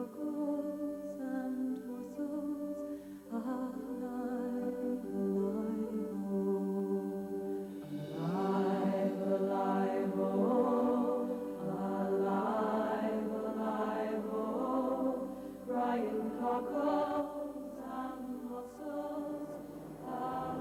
cockles and wassels, alive, alive, oh. Alive, alive, oh. Alive, alive, oh. Crying cockles and wassels, alive.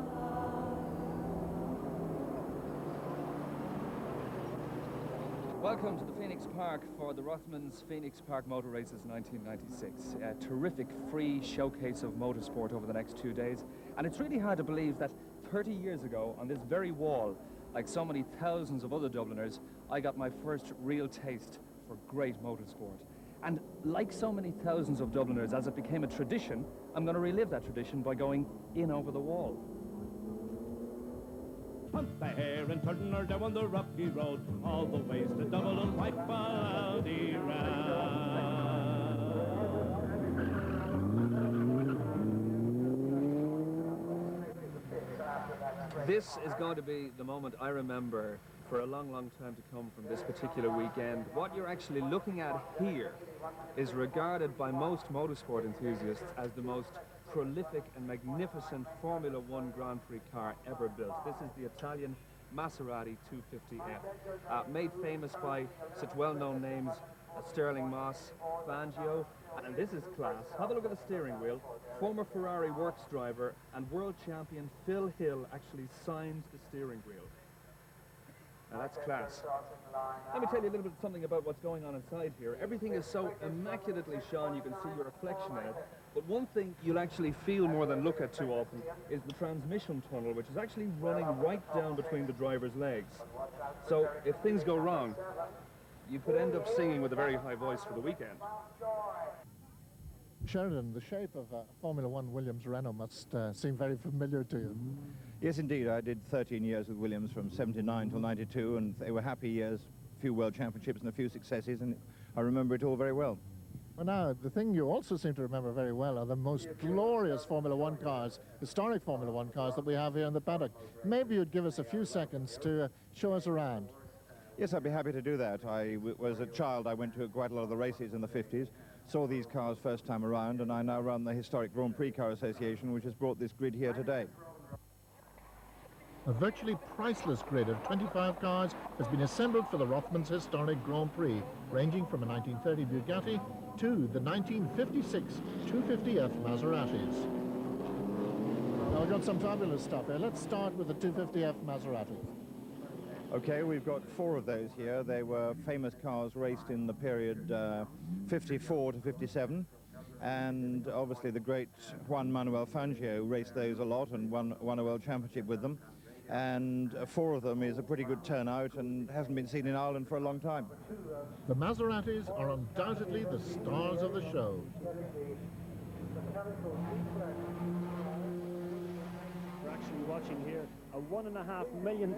Welcome to the Phoenix Park for the Rothmans Phoenix Park Motor Races 1996. A terrific free showcase of motorsport over the next 2 days. And it's really hard to believe that 30 years ago, on this very wall, like so many thousands of other Dubliners, I got my first real taste for great motorsport. And like so many thousands of Dubliners, as it became a tradition, I'm going to relive that tradition by going in over the wall. Pump the hair and turn her down the rocky road, all the ways to Dublin, wipe out the This is going to be the moment I remember for a long, long time to come from this particular weekend. What you're actually looking at here is regarded by most motorsport enthusiasts as the most prolific and magnificent Formula One Grand Prix car ever built. This is the Italian Maserati 250F, made famous by such well-known names as Sterling Moss, Fangio, and this is class. Have a look at the steering wheel. Former Ferrari works driver and world champion Phil Hill actually signs the steering wheel. Now that's class. Let me tell you a little bit something about what's going on inside here. Everything is so immaculately shone, you can see your reflection in it. But one thing you'll actually feel more than look at too often is the transmission tunnel, which is actually running right down between the driver's legs. So if things go wrong, you could end up singing with a very high voice for the weekend. Sheridan, the shape of Formula One Williams Renault must seem very familiar to you. Yes, indeed. I did 13 years with Williams from 79 till 92, and they were happy years, a few world championships and a few successes, and I remember it all very well. Well, now, the thing you also seem to remember very well are the most glorious Formula One cars, historic Formula One cars that we have here in the paddock. Maybe you'd give us a few seconds to show us around. Yes, I'd be happy to do that. Was a child, I went to quite a lot of the races in the 50s, saw these cars first time around, and I now run the Historic Grand Prix Car Association, which has brought this grid here today. A virtually priceless grid of 25 cars has been assembled for the Rothmans Historic Grand Prix, ranging from a 1930 Bugatti to the 1956 250F Maseratis. Now, we've got some fabulous stuff here. Let's start with the 250F Maserati. Okay, we've got 4 of those here. They were famous cars raced in the period 54 to 57. And obviously the great Juan Manuel Fangio raced those a lot and won a world championship with them. And 4 of them is a pretty good turnout and hasn't been seen in Ireland for a long time. The Maseratis are undoubtedly the stars of the show. We're actually watching here a £1.5 million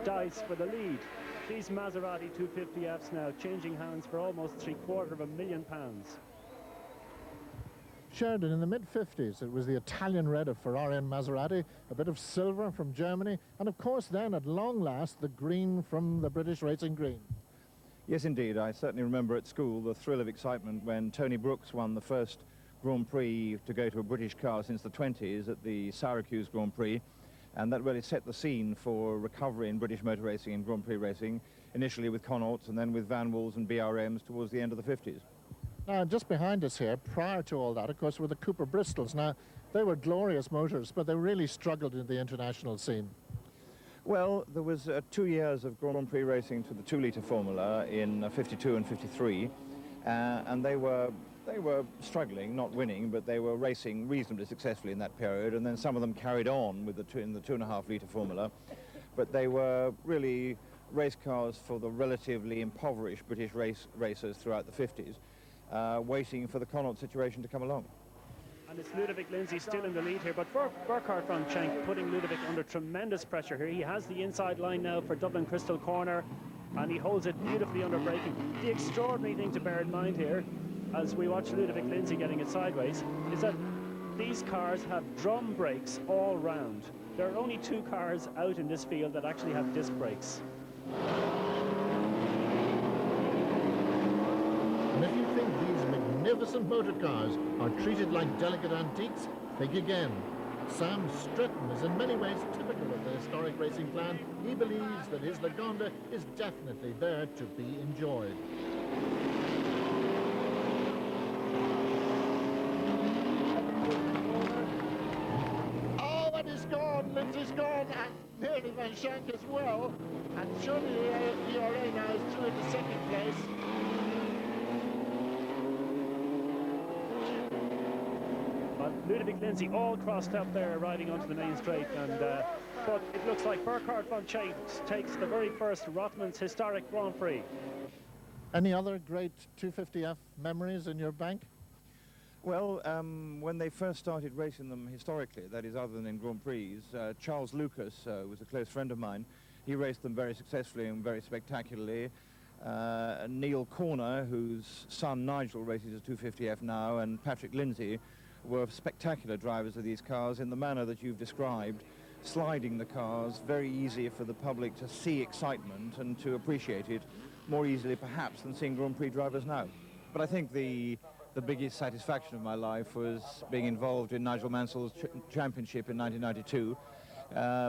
dice for the lead. These Maserati 250Fs now changing hands for almost £750,000. Sheridan, in the mid-50s, it was the Italian red of Ferrari and Maserati, a bit of silver from Germany, and of course then, at long last, the green from the British Racing Green. Yes, indeed. I certainly remember at school the thrill of excitement when Tony Brooks won the first Grand Prix to go to a British car since the 20s at the Syracuse Grand Prix, and that really set the scene for recovery in British motor racing and Grand Prix racing, initially with Connaughts and then with Van Wools and BRMs towards the end of the 50s. Now, just behind us here, prior to all that, of course, were the Cooper Bristols. Now, they were glorious motors, but they really struggled in the international scene. Well, there was 2 years of Grand Prix racing to the 2-litre formula in 52 and 53, and they were struggling, not winning, but they were racing reasonably successfully in that period, and then some of them carried on with in the 2.5-litre formula, but they were really race cars for the relatively impoverished British racers throughout the 50s. Waiting for the Connaught situation to come along. And it's Ludovic Lindsay still in the lead here, but Burkhard von Schenk putting Ludovic under tremendous pressure here. He has the inside line now for Dublin Crystal Corner, and he holds it beautifully under braking. The extraordinary thing to bear in mind here, as we watch Ludovic Lindsay getting it sideways, is that these cars have drum brakes all round. There are only 2 cars out in this field that actually have disc brakes. And if you think these magnificent motor cars are treated like delicate antiques, think again. Sam Stretton is in many ways typical of the historic racing plan. He believes that his Lagonda is definitely there to be enjoyed. Oh, and he's gone, Lindsay's gone, and nearly Van Shank as well. And surely the ERA now is through into second place. Ludovic Lindsay all crossed up there riding onto the main straight, and but it looks like Burkhard von Schenk takes the very first Rothmans Historic Grand Prix. Any other great 250F memories in your bank? Well, when they first started racing them historically, that is other than in Grand Prix, Charles Lucas was a close friend of mine. He raced them very successfully and very spectacularly. Neil Corner, whose son Nigel races a 250F now, and Patrick Lindsay were spectacular drivers of these cars in the manner that you've described, sliding the cars, very easy for the public to see excitement and to appreciate it more easily perhaps than seeing Grand Prix drivers now. But I think the biggest satisfaction of my life was being involved in Nigel Mansell's championship in 1992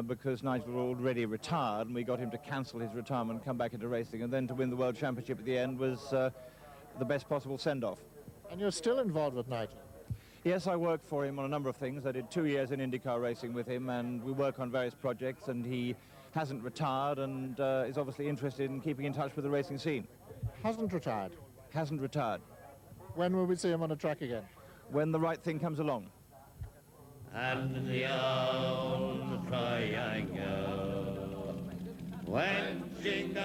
because Nigel was already retired and we got him to cancel his retirement and come back into racing, and then to win the World Championship at the end was the best possible send-off. And you're still involved with Nigel? Yes, I worked for him on a number of things. I did 2 years in IndyCar racing with him, and we work on various projects, and he hasn't retired and is obviously interested in keeping in touch with the racing scene. Hasn't retired? Hasn't retired. When will we see him on the track again? When the right thing comes along. And the old triangle, when jingle,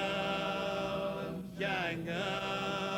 jangle,